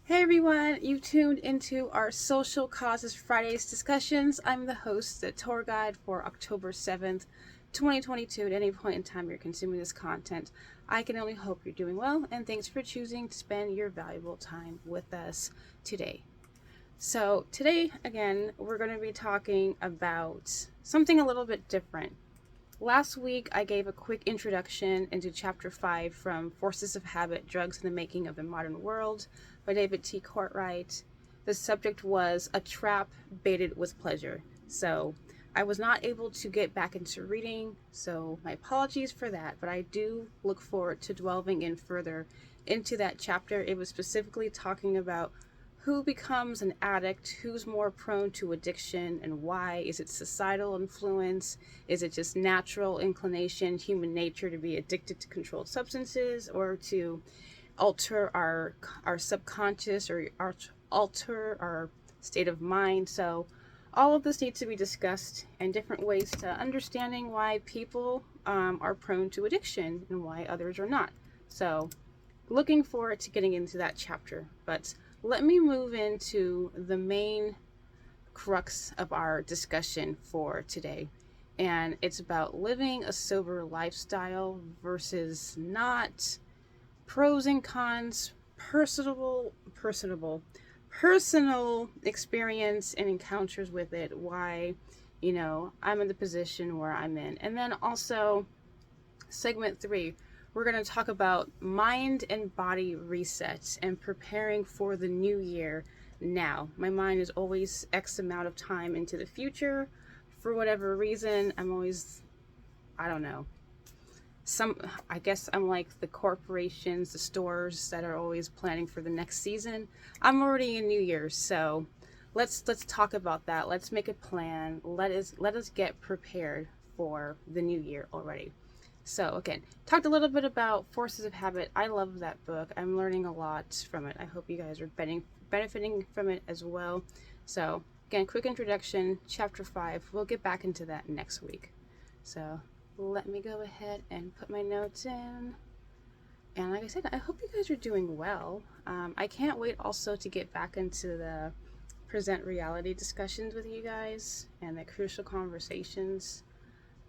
Hey everyone, you tuned into our Social Causes Fridays discussions. I'm the host, the tour guide for October 7th, 2022. At any point in time you're consuming this content, I can only hope you're doing well, and thanks for choosing to spend your valuable time with us today. So, today, again, we're going to be talking about something a little bit different. Last week, I gave a quick introduction into Chapter 5 from Forces of Habit, Drugs in the Making of the Modern World by David T. Courtwright. The subject was a trap baited with pleasure. So I was not able to get back into reading, so my apologies for that, but I do look forward to delving in further into that chapter. It was specifically talking about who becomes an addict, who's more prone to addiction, and why. Is it societal influence? Is it just natural inclination, human nature to be addicted to controlled substances, or to alter our subconscious, or alter our state of mind? So all of this needs to be discussed, and different ways to understanding why people are prone to addiction and why others are not. So looking forward to getting into that chapter, but let me move into the main crux of our discussion for today. And it's about living a sober lifestyle versus not, pros and cons, personal experience and encounters with it, why, I'm in the position where I'm in. And then also, segment 3, we're going to talk about mind and body resets and preparing for the new year now. My mind is always X amount of time into the future. For whatever reason, I'm always, I don't know. I guess I'm like the corporations, the stores that are always planning for the next season. I'm already in New Year's, so let's talk about that. Let's make a plan. Let us get prepared for the new year already. So again, talked a little bit about Forces of Habit. I love that book. I'm learning a lot from it. I hope you guys are benefiting from it as well. So again, quick introduction, chapter 5. We'll get back into that next week. So let me go ahead and put my notes in. And like I said, I hope you guys are doing well. I can't wait also to get back into the present reality discussions with you guys and the crucial conversations.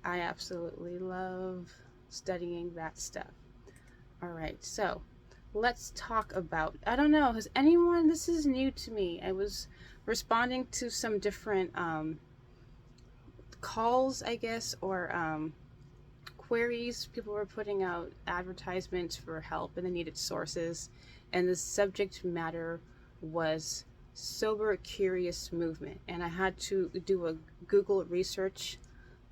I absolutely love studying that stuff. All right, so let's talk about, I don't know, has anyone, this is new to me. I was responding to some different calls, I guess, or queries. People were putting out advertisements for help and they needed sources. And the subject matter was sober curious movement. And I had to do a Google research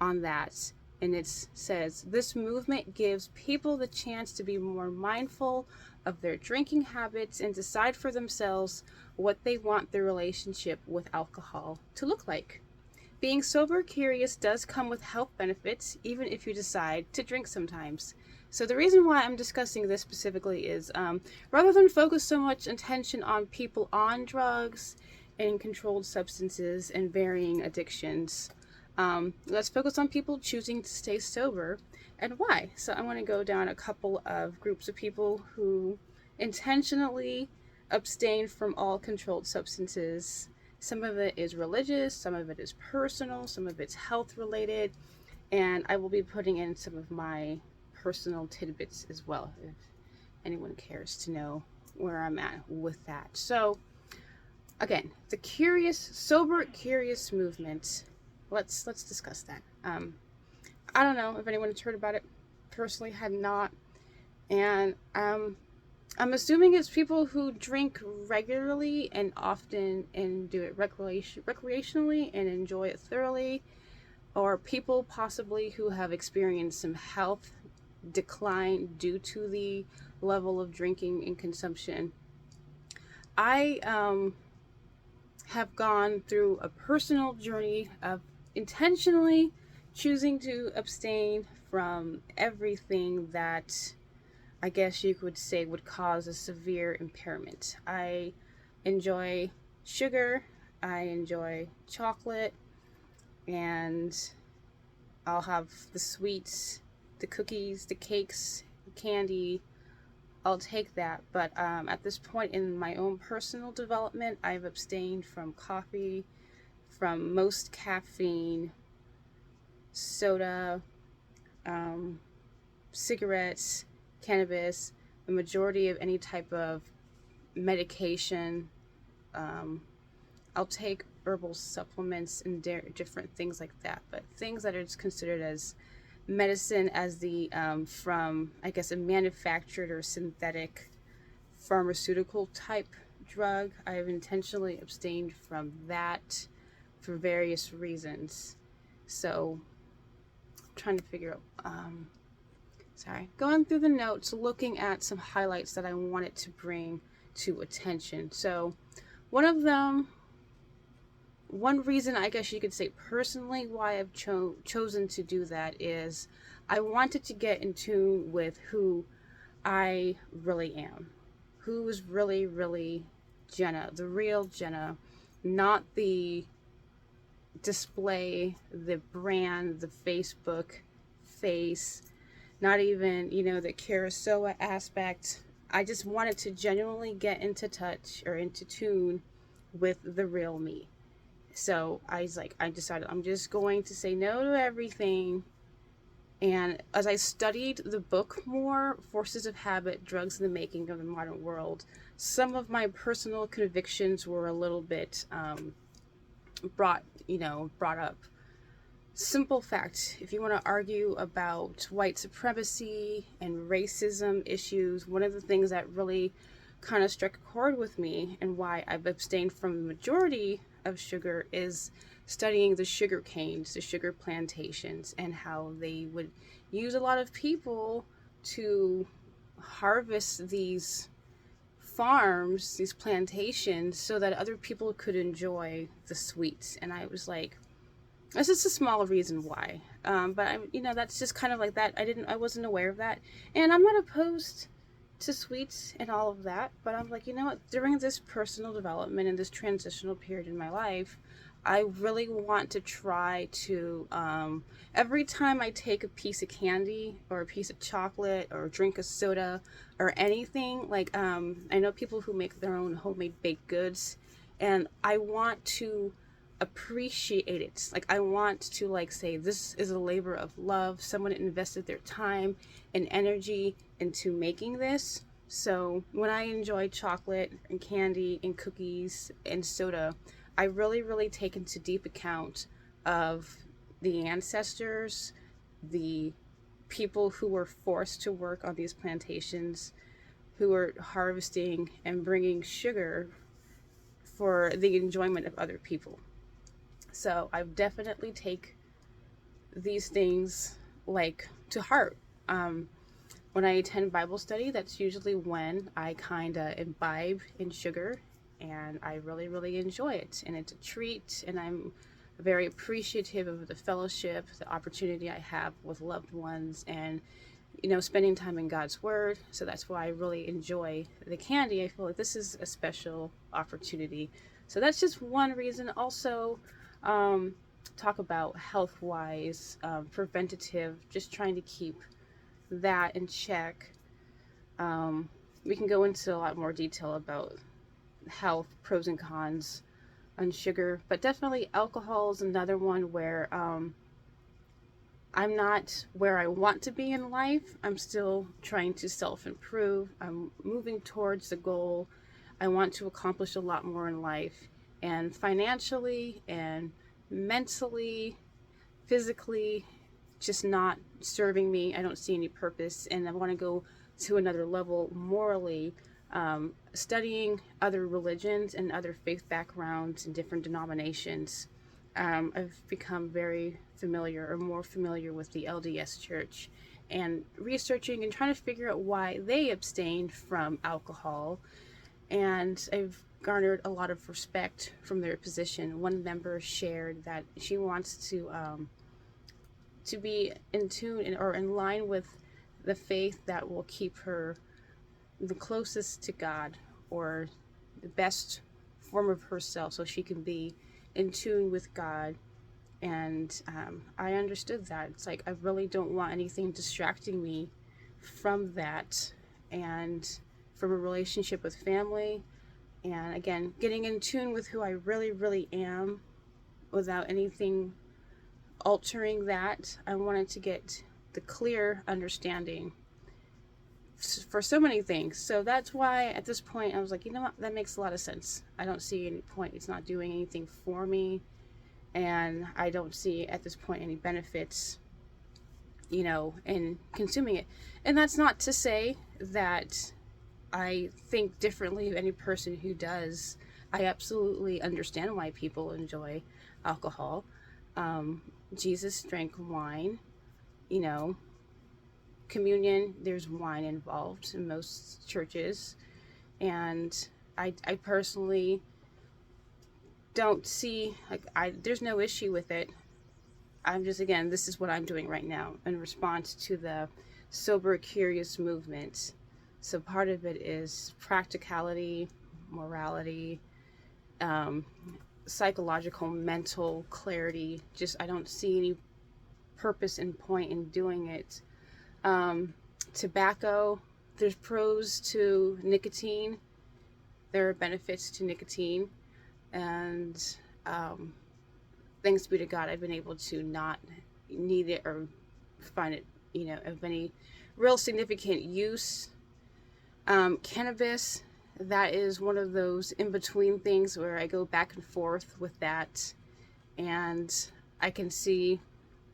on that, and it says this movement gives people the chance to be more mindful of their drinking habits and decide for themselves what they want their relationship with alcohol to look like. Being sober curious does come with health benefits, even if you decide to drink sometimes. So the reason why I'm discussing this specifically is rather than focus so much attention on people on drugs and controlled substances and varying addictions, let's focus on people choosing to stay sober and why. So I want to go down a couple of groups of people who intentionally abstain from all controlled substances. Some of it is religious, some of it is personal, some of it's health related, and I will be putting in some of my personal tidbits as well if anyone cares to know where I'm at with that. So again, the sober curious movement. Let's discuss that. I don't know if anyone has heard about it. Personally, had not, and I'm assuming it's people who drink regularly and often and do it recreationally and enjoy it thoroughly, or people possibly who have experienced some health decline due to the level of drinking and consumption. I have gone through a personal journey of intentionally choosing to abstain from everything that I guess you could say would cause a severe impairment. I enjoy sugar, I enjoy chocolate, and I'll have the sweets, the cookies, the cakes, the candy, I'll take that. But at this point in my own personal development, I've abstained from coffee, from most caffeine, soda, um, cigarettes, cannabis, the majority of any type of medication. Um, I'll take herbal supplements and different things like that, but things that are considered as medicine, as the from, I guess, a manufactured or synthetic pharmaceutical type drug, I have intentionally abstained from that for various reasons. So, I'm trying to figure out. Going through the notes, looking at some highlights that I wanted to bring to attention. So, one of them, one reason I guess you could say personally why I've chosen to do that is I wanted to get in tune with who I really am. Who is really, really Jenna, the real Jenna, not the display, the brand, the Facebook face, not even, the carousel aspect. I just wanted to genuinely get into touch or into tune with the real me. So I decided I'm just going to say no to everything. And as I studied the book more, Forces of Habit, Drugs in the Making of the Modern World, some of my personal convictions were a little bit brought up. Simple fact, if you want to argue about white supremacy and racism issues, one of the things that really kind of struck a chord with me and why I've abstained from the majority of sugar is studying the sugar canes, the sugar plantations, and how they would use a lot of people to harvest these farms, these plantations, so that other people could enjoy the sweets. And I was like, that's just a small reason why. But that's just kind of like that. I wasn't aware of that. And I'm not opposed to sweets and all of that, but I'm like, what? During this personal development and this transitional period in my life, I really want to try to, every time I take a piece of candy or a piece of chocolate or drink a soda or anything, like, I know people who make their own homemade baked goods, and I want to appreciate it. Like, I want to say, this is a labor of love. Someone invested their time and energy into making this. So when I enjoy chocolate and candy and cookies and soda, I really, really take into deep account of the ancestors, the people who were forced to work on these plantations, who were harvesting and bringing sugar for the enjoyment of other people. So I definitely take these things to heart. When I attend Bible study, that's usually when I kind of imbibe in sugar, and I really, really enjoy it. And it's a treat, and I'm very appreciative of the fellowship, the opportunity I have with loved ones, and spending time in God's Word. So that's why I really enjoy the candy. I feel like this is a special opportunity. So that's just one reason. Also, talk about health-wise, preventative, just trying to keep that in check. We can go into a lot more detail about health, pros and cons on sugar, but definitely alcohol is another one where I'm not where I want to be in life. I'm still trying to self-improve. I'm moving towards the goal. I want to accomplish a lot more in life, and financially and mentally, physically, just not serving me. I don't see any purpose, and I want to go to another level morally. Studying other religions and other faith backgrounds and different denominations, I've become very familiar or more familiar with the LDS Church, and researching and trying to figure out why they abstained from alcohol. And I've garnered a lot of respect from their position. One member shared that she wants to be in tune or in line with the faith that will keep her the closest to God, or the best form of herself, so she can be in tune with God. And I understood that. It's like, I really don't want anything distracting me from that. and from a relationship with family. And again, getting in tune with who I really, really am without anything altering that. I wanted to get the clear understanding for so many things. So that's why at this point I was like, you know what, that makes a lot of sense. I don't see any point. It's not doing anything for me. And I don't see at this point any benefits, in consuming it. And that's not to say that I think differently of any person who does. I absolutely understand why people enjoy alcohol. Jesus drank wine, you know, communion, there's wine involved in most churches. And I personally don't see, there's no issue with it. I'm just, again, this is what I'm doing right now in response to the sober curious movement. So part of it is practicality, morality, psychological, mental clarity. Just, I don't see any purpose and point in doing it. Tobacco, there's pros to nicotine. There are benefits to nicotine. And thanks be to God, I've been able to not need it or find it, of any real significant use. Cannabis, that is one of those in-between things where I go back and forth with that. And I can see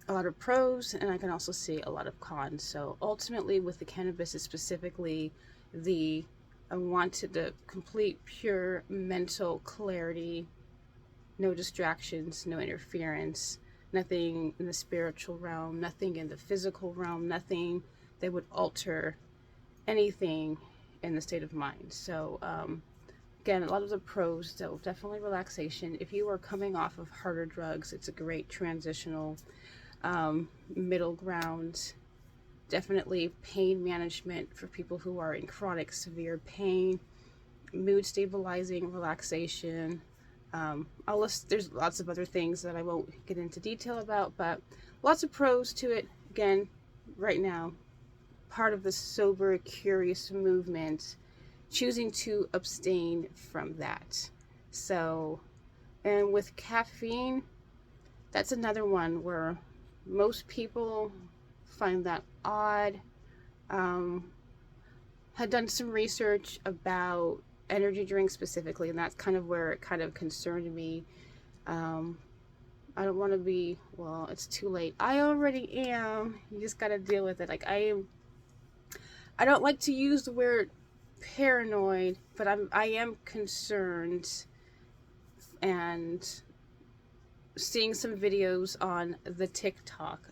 a lot of pros and I can also see a lot of cons. So ultimately with the cannabis is specifically I wanted the complete pure mental clarity, no distractions, no interference, nothing in the spiritual realm, nothing in the physical realm, nothing that would alter anything in the state of mind. So again, a lot of the pros, so definitely relaxation. If you are coming off of harder drugs, it's a great transitional middle ground. Definitely pain management for people who are in chronic severe pain, mood stabilizing, relaxation. There's lots of other things that I won't get into detail about, but lots of pros to it. Again, right now, part of the sober curious movement, choosing to abstain from that. So, and with caffeine, that's another one where most people find that odd. Had done some research about energy drinks specifically, and that's kind of where it kind of concerned me. I don't want to be, well, it's too late. I already am. You just got to deal with it. I don't like to use the word paranoid, but I am concerned, and seeing some videos on the TikTok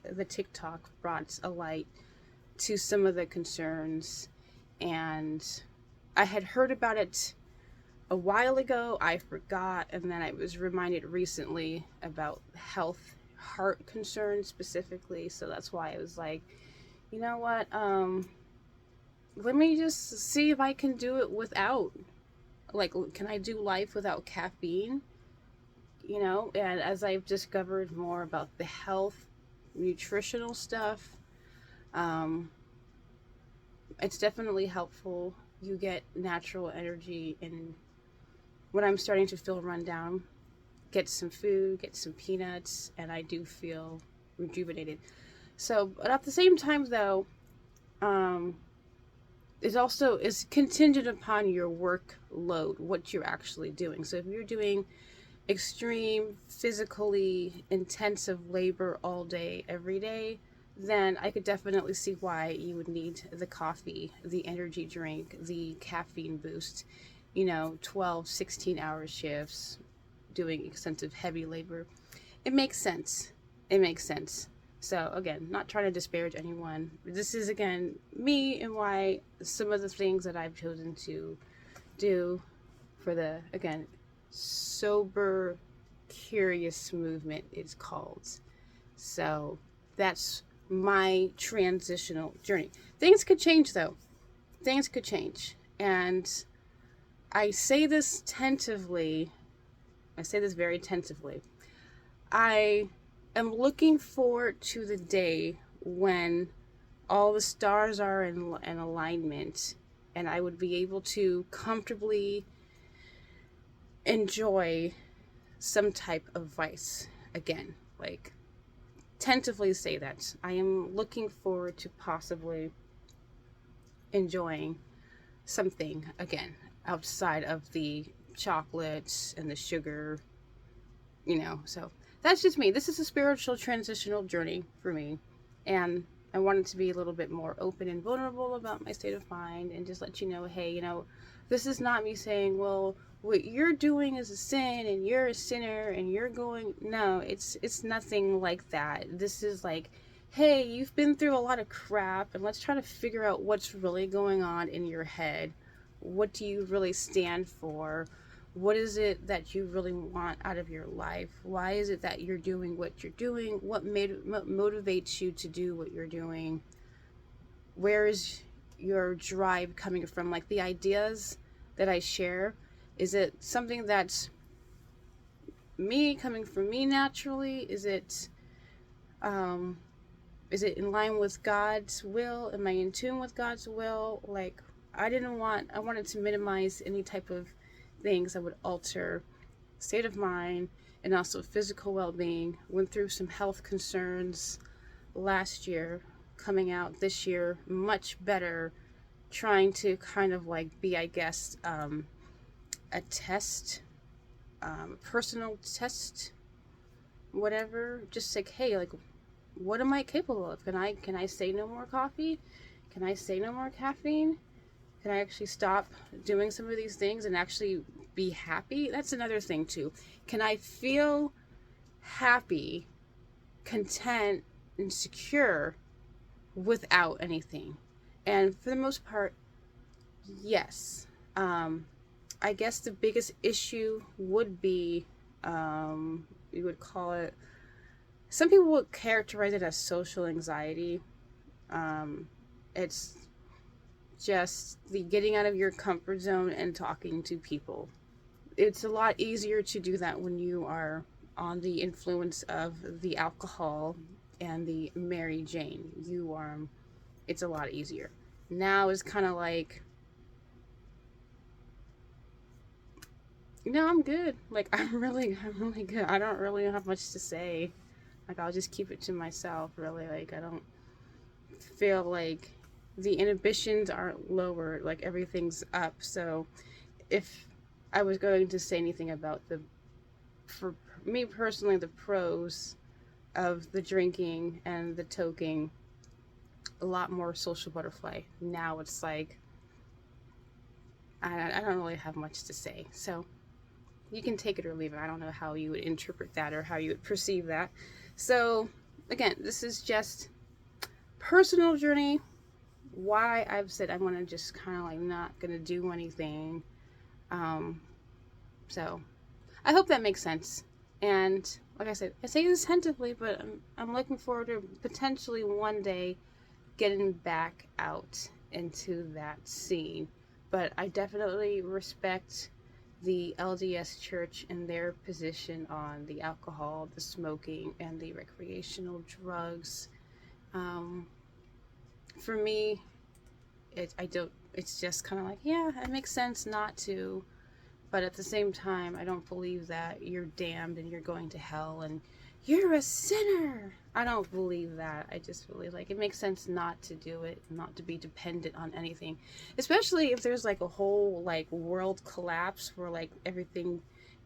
brought a light to some of the concerns. And I had heard about it a while ago, I forgot, and then I was reminded recently about heart concerns specifically. So that's why I was like, you know what, let me just see if I can do it without, can I do life without caffeine? And as I've discovered more about the health, nutritional stuff, it's definitely helpful. You get natural energy, and when I'm starting to feel run down, get some food, get some peanuts, and I do feel rejuvenated. So, but at the same time though, it also is contingent upon your workload, what you're actually doing. So if you're doing extreme, physically intensive labor all day, every day, then I could definitely see why you would need the coffee, the energy drink, the caffeine boost, 12, 16-hour shifts, doing extensive heavy labor. It makes sense. So again, not trying to disparage anyone. This is, again, me and why some of the things that I've chosen to do for the, again, sober curious movement is called. So that's my transitional journey. Things could change though. Things could change. And I say this tentatively. I say this very tentatively. I am looking forward to the day when all the stars are in alignment and I would be able to comfortably enjoy some type of vice again. Like, tentatively say that I am looking forward to possibly enjoying something again outside of the chocolates and the sugar, So that's just me. This is a spiritual transitional journey for me. And I wanted to be a little bit more open and vulnerable about my state of mind and just let you know, hey, this is not me saying, well, what you're doing is a sin and you're a sinner and you're going, no, it's nothing like that. This is like, hey, you've been through a lot of crap, and let's try to figure out what's really going on in your head. What do you really stand for? What is it that you really want out of your life? Why is it that you're doing what you're doing? What motivates you to do what you're doing? Where is your drive coming from? Like, the ideas that I share, is it something that's me, coming from me naturally? Is it in line with God's will? Am I in tune with God's will? Like, I wanted to minimize any type of things that would alter state of mind and also physical well-being. Went through some health concerns last year, coming out this year much better, trying to kind of like be, I guess, a test, personal test, whatever. Just like, hey, like, what am I capable of? Can I say no more coffee? Can I say no more caffeine? Can I actually stop doing some of these things and actually be happy? That's another thing too. Can I feel happy, content, and secure without anything? And for the most part, yes. I guess the biggest issue would be, you would call it, some people would characterize it as social anxiety. It's just the getting out of your comfort zone and talking to people. It's a lot easier to do that when you are on the influence of the alcohol and the Mary Jane. It's a lot easier. Now it's kind of like, I'm good. Like, I'm really good. I don't really have much to say. Like, I'll just keep it to myself, really. Like, I don't feel like the inhibitions aren't lowered, like everything's up. So if I was going to say anything about for me personally, the pros of the drinking and the toking, a lot more social butterfly. Now it's like, I don't really have much to say. So you can take it or leave it. I don't know how you would interpret that or how you would perceive that. So again, this is just personal journey. Why I've said I'm gonna just kind of like not gonna do anything. So I hope that makes sense. And like I said, I say this tentatively, but I'm looking forward to potentially one day getting back out into that scene. But I definitely respect the LDS Church and their position on the alcohol, the smoking, and the recreational drugs. For me, it's just kind of like, yeah, it makes sense not to. But at the same time, I don't believe that you're damned and you're going to hell and you're a sinner. I don't believe that. I just believe, like, it makes sense not to do it, not to be dependent on anything. Especially if there's like a whole like world collapse where like everything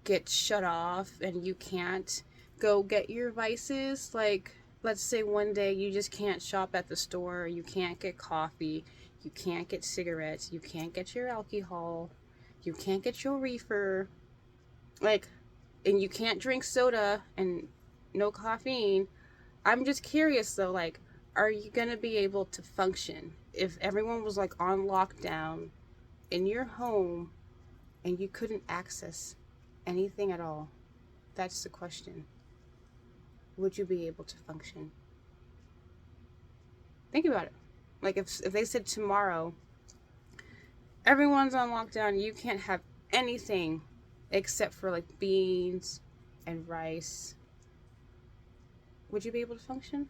gets shut off and you can't go get your vices. Like, let's say one day you just can't shop at the store, you can't get coffee, you can't get cigarettes, you can't get your alcohol, you can't get your reefer, like, and you can't drink soda and no caffeine. I'm just curious though, like, are you gonna be able to function if everyone was like on lockdown in your home and you couldn't access anything at all? That's the question. Would you be able to function? Think about it. Like, if they said tomorrow everyone's on lockdown, you can't have anything except for like beans and rice, would you be able to function?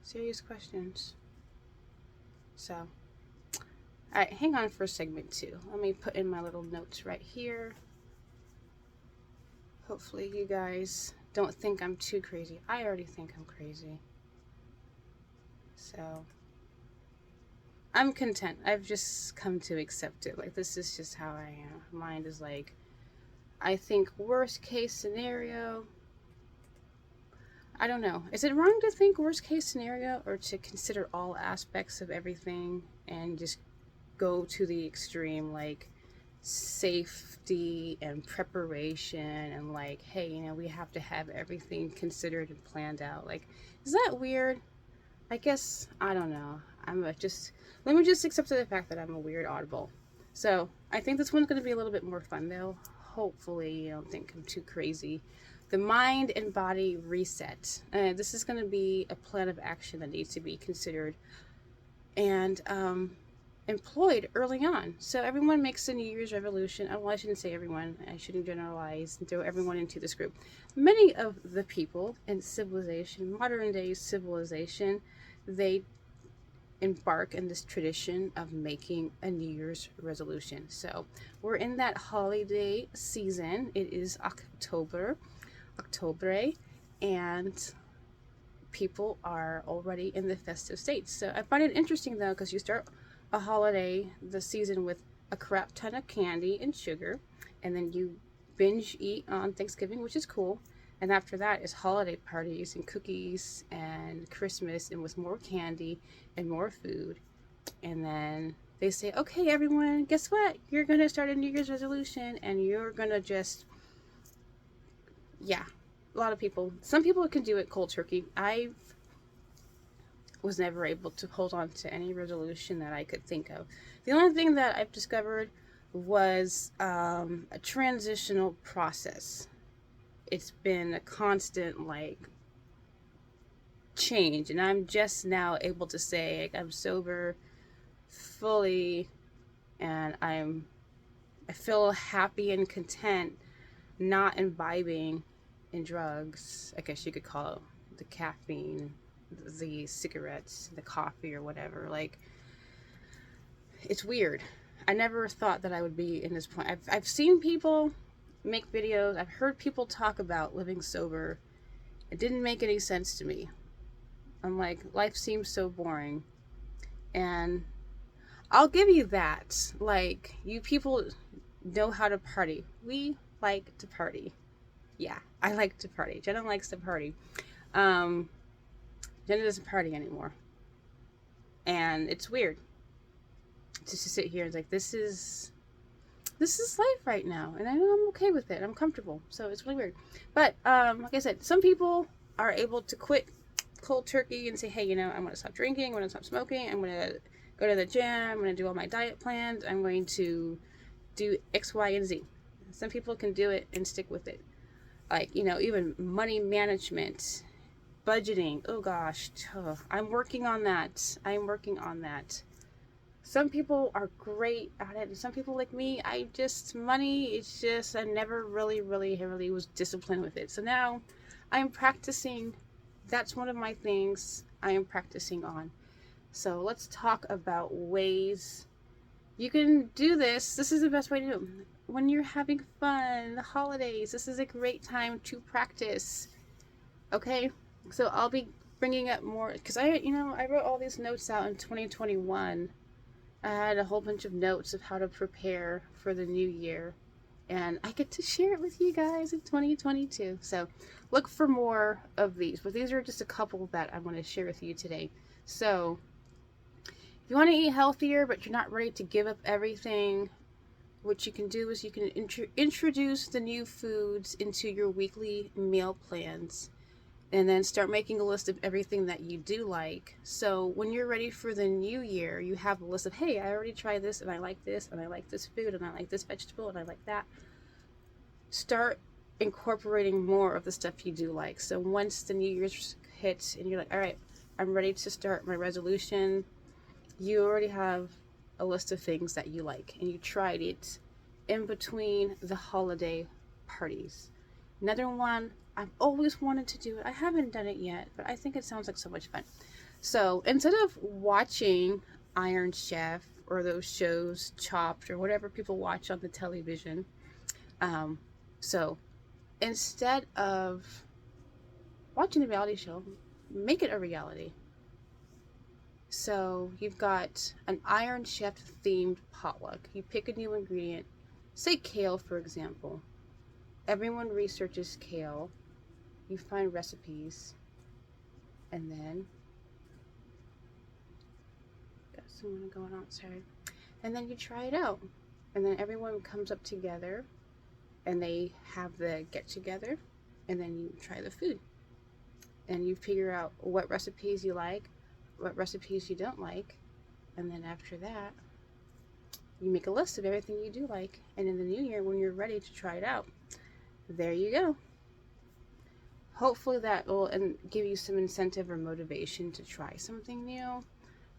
Serious questions. So All right, hang on for segment 2. Let me put in my little notes right here. Hopefully you guys don't think I'm too crazy. I already think I'm crazy. So I'm content. I've just come to accept it. Like, this is just how I am. Mind is like, I think worst case scenario. I don't know. Is it wrong to think worst case scenario, or to consider all aspects of everything and just go to the extreme, like safety and preparation, and like, hey, we have to have everything considered and planned out? Like, is that weird? I guess, I don't know. Let me just accept the fact that I'm a weird oddball. So I think this one's going to be a little bit more fun, though. Hopefully you don't think I'm too crazy. The mind and body reset. This is going to be a plan of action that needs to be considered and employed early on. So everyone makes a New Year's resolution. Well, I shouldn't say everyone. I shouldn't generalize and throw everyone into this group. Many of the people in civilization, modern day civilization, they embark in this tradition of making a New Year's resolution. So we're in that holiday season. It is October, and people are already in the festive state. So I find it interesting, though, because you start a holiday, the season, with a crap ton of candy and sugar, and then you binge eat on Thanksgiving, which is cool. And after that is holiday parties and cookies and Christmas, and with more candy and more food. And then they say, okay, everyone, guess what? You're going to start a New Year's resolution, and you're going to just, yeah, a lot of people. Some people can do it cold turkey. I was never able to hold on to any resolution that I could think of. The only thing that I've discovered was a transitional process. It's been a constant, like, change, and I'm just now able to say, like, I'm sober fully, and I feel happy and content, not imbibing in drugs, I guess you could call it, the caffeine, the cigarettes, the coffee, or whatever. Like, it's weird. I never thought that I would be in this point. I've seen people make videos. I've heard people talk about living sober. It didn't make any sense to me. I'm like, life seems so boring. And I'll give you that. Like, you people know how to party. We like to party. Yeah, I like to party. Jenna likes to party. Jenna doesn't party anymore. And it's weird just to sit here and like, this is life right now, and I know I'm okay with it. I'm comfortable, so it's really weird. But like I said, some people are able to quit cold turkey and say, hey, I'm going to stop drinking, I'm going to stop smoking, I'm going to go to the gym, I'm going to do all my diet plans, I'm going to do X, Y, and Z. Some people can do it and stick with it. Like, even money management, budgeting. Oh gosh, I'm working on that. Some people are great at it, and some people, like me, it's just, I never really was disciplined with it. So now I'm practicing. That's one of my things I am practicing on. So let's talk about ways you can do this. This is the best way to do it. When you're having fun, the holidays, this is a great time to practice. Okay? So I'll be bringing up more, because I wrote all these notes out in 2021. I had a whole bunch of notes of how to prepare for the new year, and I get to share it with you guys in 2022. So look for more of these, but these are just a couple that I want to share with you today. So if you want to eat healthier, but you're not ready to give up everything, what you can do is you can introduce the new foods into your weekly meal plans, and then start making a list of everything that you do like. So when you're ready for the new year, you have a list of, hey, I already tried this, and I like this, and I like this food, and I like this vegetable, and I like that. Start incorporating more of the stuff you do like. So once the New Year's hits and you're like, all right, I'm ready to start my resolution, you already have a list of things that you like, and you tried it in between the holiday parties. Another one, I've always wanted to do it. I haven't done it yet, but I think it sounds like so much fun. So instead of watching Iron Chef or those shows, Chopped, or whatever people watch on the television. So instead of watching the reality show, make it a reality. So you've got an Iron Chef themed potluck. You pick a new ingredient, say kale, for example. Everyone researches kale. You find recipes, and then got someone going outside. And then you try it out, and then everyone comes up together, and they have the get together, and then you try the food, and you figure out what recipes you like, what recipes you don't like, and then after that, you make a list of everything you do like, and in the new year, when you're ready to try it out, there you go. Hopefully that will give you some incentive or motivation to try something new.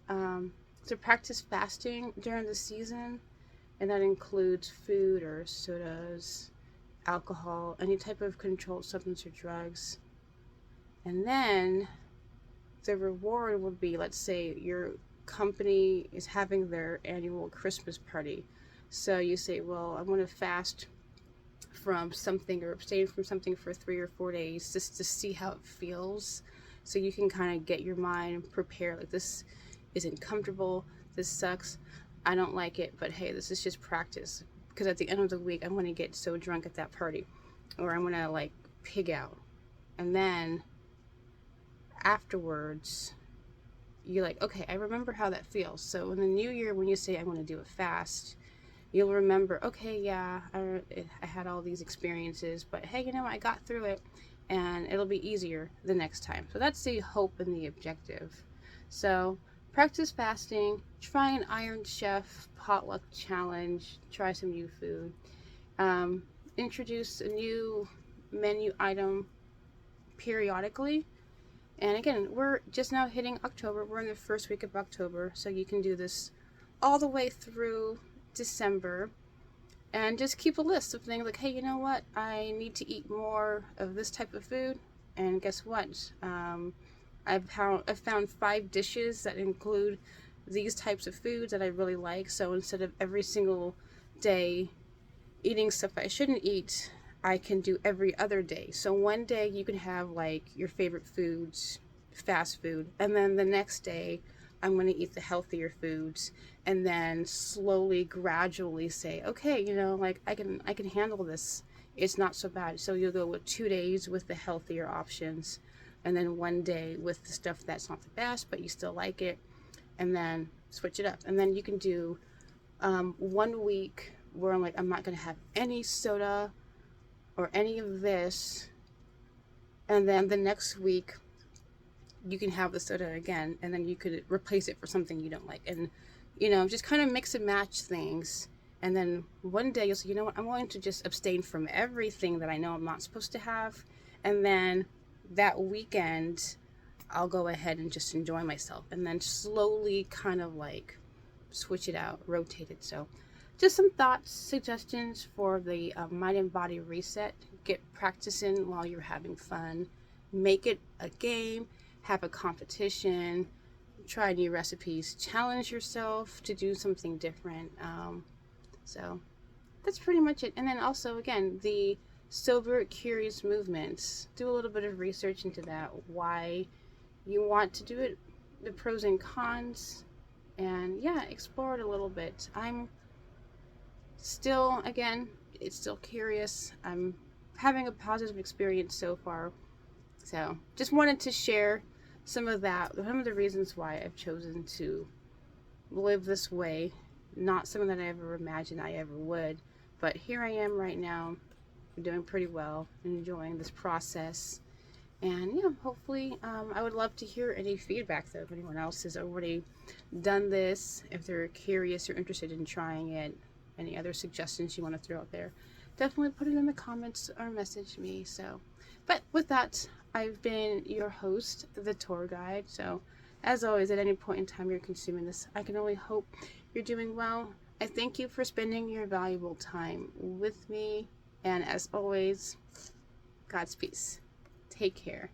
To practice fasting during the season, and that includes food or sodas, alcohol, any type of controlled substance or drugs. And then the reward would be, let's say your company is having their annual Christmas party. So you say, well, I want to fast from something or abstain from something for 3 or 4 days just to see how it feels. So you can kind of get your mind prepared, like, this isn't comfortable, this sucks, I don't like it, but hey, this is just practice, because at the end of the week I'm going to get so drunk at that party, or I'm going to like pig out. And then afterwards you're like, okay, I remember how that feels. So in the new year, when you say I'm going to do a fast, you'll remember, okay, yeah, I had all these experiences, but hey, you know, I got through it, and it'll be easier the next time. So that's the hope and the objective. So practice fasting, try an Iron Chef potluck challenge, try some new food, introduce a new menu item periodically. And again, we're just now hitting October. We're in the first week of October, so you can do this all the way through December, and just keep a list of things like, hey, you know what, I need to eat more of this type of food, and guess what, I've found 5 dishes that include these types of foods that I really like. So instead of every single day eating stuff I shouldn't eat, I can do every other day. So one day you can have like your favorite foods, fast food, and then the next day I'm going to eat the healthier foods, and then slowly, gradually say, okay, you know, like I can handle this. It's not so bad. So you'll go with 2 days with the healthier options, and then 1 day with the stuff that's not the best, but you still like it, and then switch it up. And then you can do 1 week where I'm not going to have any soda or any of this, and then the next week you can have the soda again, and then you could replace it for something you don't like, and you know, just kind of mix and match things. And then one day you'll say, you know what, I'm going to just abstain from everything that I know I'm not supposed to have, and then that weekend I'll go ahead and just enjoy myself, and then slowly kind of like switch it out, rotate it. So just some thoughts, suggestions for the mind and body reset. Get practicing while you're having fun. Make it a game, have a competition, try new recipes, challenge yourself to do something different. So that's pretty much it. And then also, again, the sober curious movements. Do a little bit of research into that, why you want to do it, the pros and cons, and yeah, explore it a little bit. I'm still, again, it's still curious. I'm having a positive experience so far. So just wanted to share some of that, some of the reasons why I've chosen to live this way. Not something that I ever imagined I ever would, but here I am right now. I'm doing pretty well, enjoying this process. And yeah, hopefully, I would love to hear any feedback though, if anyone else has already done this, if they're curious or interested in trying it, any other suggestions you want to throw out there, definitely put it in the comments or message me. So, but with that, I've been your host, the tour guide. So as always, at any point in time you're consuming this, I can only hope you're doing well. I thank you for spending your valuable time with me, and as always, God's peace. Take care.